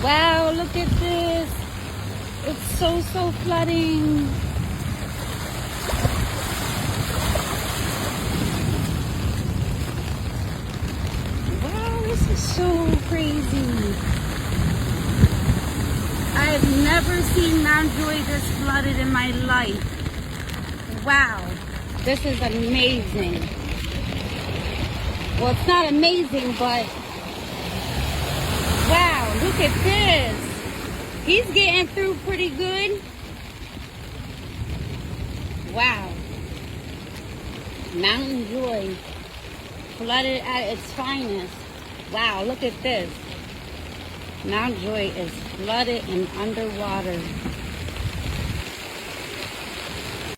Wow, look at this. It's so flooding. Wow, this is so crazy. I've never seen Mountville this flooded in my life. Wow, this is amazing. Well, it's not amazing, but wow, look at this. He's getting through pretty good. Wow. Mountain Joy, flooded at its finest. Wow, look at this. Mount Joy is flooded and underwater.